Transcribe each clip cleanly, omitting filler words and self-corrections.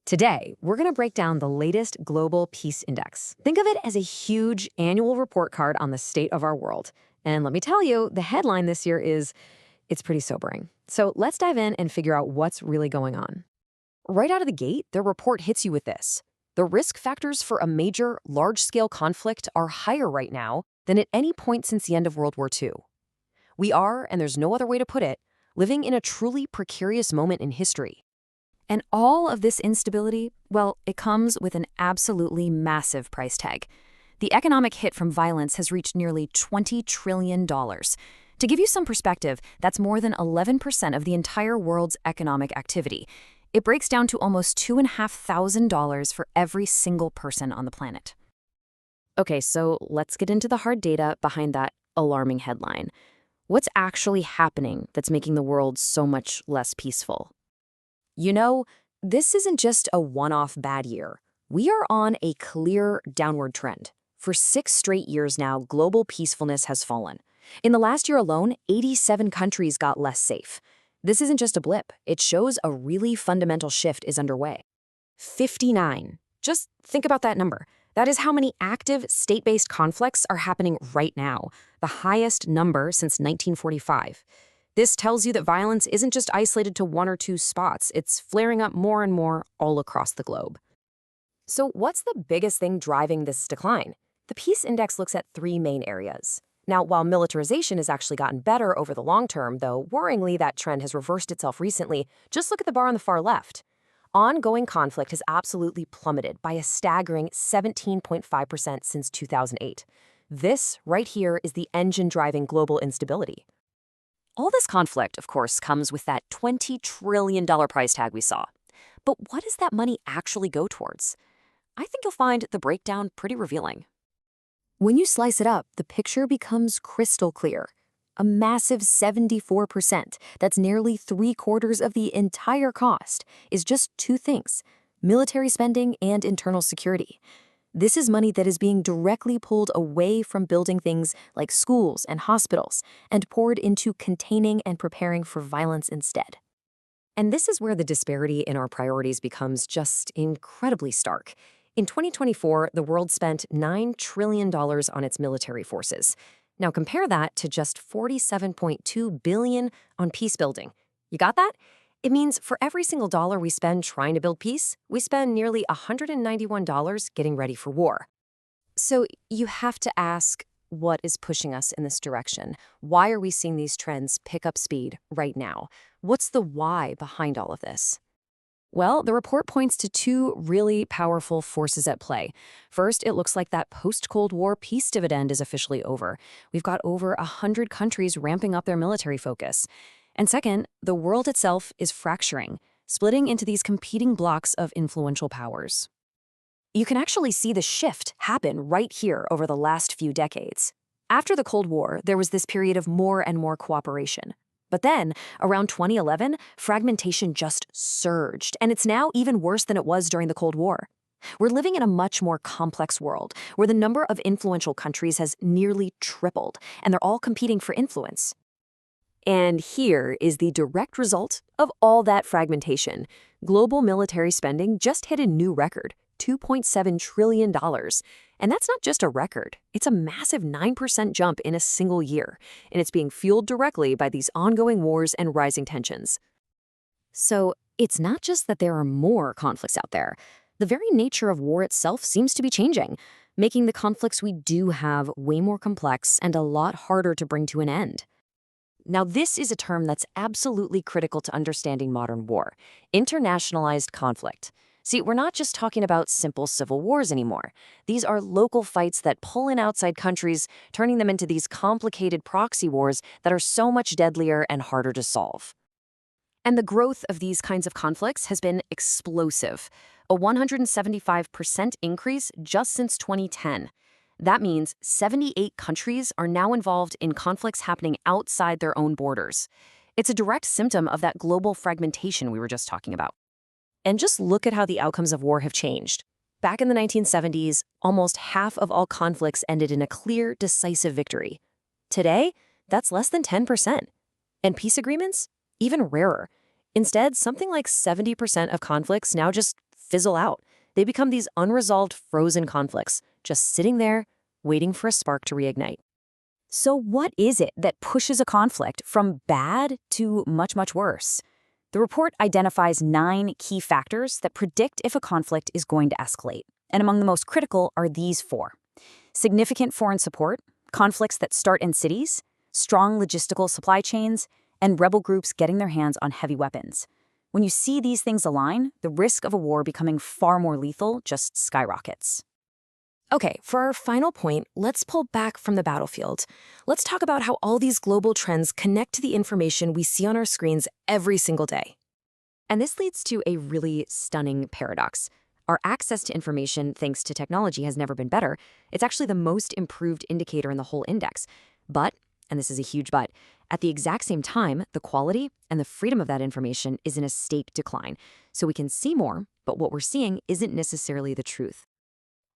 Today, we're going to break down the latest global peace index. Think of it as a huge annual report card on the state of our world. And let me tell you, the headline this year is, it's pretty sobering. So let's dive in and figure out what's really going on. Right out of the gate, the report hits you with this. The risk factors for a major, large-scale conflict are higher right now than at any point since the end of World War II. We are, and there's no other way to put it, living in a truly precarious moment in history. And all of this instability, well, it comes with an absolutely massive price tag. The economic hit from violence has reached nearly $20 trillion. To give you some perspective, that's more than 11% of the entire world's economic activity. It breaks down to almost $2,500 for every single person on the planet. Okay, so let's get into the hard data behind that alarming headline. What's actually happening that's making the world so much less peaceful? You know, this isn't just a one-off bad year. We are on a clear downward trend. For 6 straight years now, global peacefulness has fallen. In the last year alone, 87 countries got less safe. This isn't just a blip. It shows a really fundamental shift is underway. 59. Just think about that number. That is how many active state-based conflicts are happening right now, the highest number since 1945. This tells you that violence isn't just isolated to one or two spots, it's flaring up more and more all across the globe. So what's the biggest thing driving this decline? The Peace Index looks at 3 main areas. Now, while militarization has actually gotten better over the long term, though worryingly that trend has reversed itself recently, just look at the bar on the far left. Ongoing conflict has absolutely plummeted by a staggering 17.5% since 2008. This right here is the engine driving global instability. All this conflict, of course, comes with that $20 trillion price tag we saw. But what does that money actually go towards? I think you'll find the breakdown pretty revealing. When you slice it up, the picture becomes crystal clear. A massive 74%, that's nearly 3/4 of the entire cost, is just 2 things: military spending and internal security. This is money that is being directly pulled away from building things like schools and hospitals and poured into containing and preparing for violence instead. And this is where the disparity in our priorities becomes just incredibly stark. In 2024, the world spent $9 trillion on its military forces. Now compare that to just $47.2 billion on peacebuilding. You got that? It means for every single dollar we spend trying to build peace, we spend nearly $191 getting ready for war. So you have to ask, what is pushing us in this direction? Why are we seeing these trends pick up speed right now? What's the why behind all of this? Well, the report points to 2 really powerful forces at play. First, it looks like that post-Cold War peace dividend is officially over. We've got over 100 countries ramping up their military focus. And second, the world itself is fracturing, splitting into these competing blocks of influential powers. You can actually see the shift happen right here over the last few decades. After the Cold War, there was this period of more and more cooperation. But then, around 2011, fragmentation just surged, and it's now even worse than it was during the Cold War. We're living in a much more complex world, where the number of influential countries has nearly tripled, and they're all competing for influence. And here is the direct result of all that fragmentation. Global military spending just hit a new record, $2.7 trillion. And that's not just a record. It's a massive 9% jump in a single year. And it's being fueled directly by these ongoing wars and rising tensions. So it's not just that there are more conflicts out there. The very nature of war itself seems to be changing, making the conflicts we do have way more complex and a lot harder to bring to an end. Now, this is a term that's absolutely critical to understanding modern war: internationalized conflict. See, we're not just talking about simple civil wars anymore. These are local fights that pull in outside countries, turning them into these complicated proxy wars that are so much deadlier and harder to solve. And the growth of these kinds of conflicts has been explosive, a 175% increase just since 2010. That means 78 countries are now involved in conflicts happening outside their own borders. It's a direct symptom of that global fragmentation we were just talking about. And just look at how the outcomes of war have changed. Back in the 1970s, almost half of all conflicts ended in a clear, decisive victory. Today, that's less than 10%. And peace agreements? Even rarer. Instead, something like 70% of conflicts now just fizzle out. They become these unresolved frozen conflicts, just sitting there, waiting for a spark to reignite. So what is it that pushes a conflict from bad to much, much worse? The report identifies 9 key factors that predict if a conflict is going to escalate. And among the most critical are these 4. Significant foreign support, conflicts that start in cities, strong logistical supply chains, and rebel groups getting their hands on heavy weapons. When you see these things align, the risk of a war becoming far more lethal just skyrockets. Okay, for our final point, let's pull back from the battlefield. Let's talk about how all these global trends connect to the information we see on our screens every single day. And this leads to a really stunning paradox. Our access to information, thanks to technology, has never been better. It's actually the most improved indicator in the whole index. But, and this is a huge but, at the exact same time, the quality and the freedom of that information is in a steep decline. So we can see more, but what we're seeing isn't necessarily the truth.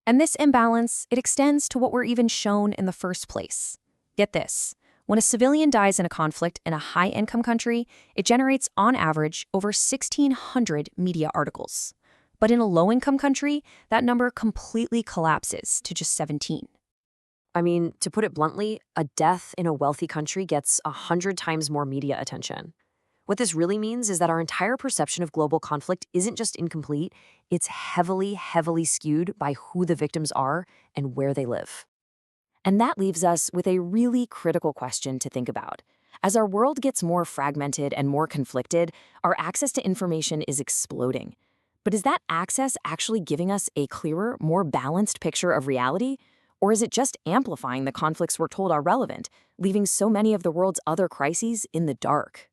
And this imbalance, it extends to what we're even shown in the first place. Get this. When a civilian dies in a conflict in a high-income country, it generates, on average, over 1,600 media articles. But in a low-income country, that number completely collapses to just 17. I mean, to put it bluntly, a death in a wealthy country gets 100 times more media attention. What this really means is that our entire perception of global conflict isn't just incomplete, it's heavily, heavily skewed by who the victims are and where they live. And that leaves us with a really critical question to think about. As our world gets more fragmented and more conflicted, our access to information is exploding. But is that access actually giving us a clearer, more balanced picture of reality? Or is it just amplifying the conflicts we're told are relevant, leaving so many of the world's other crises in the dark?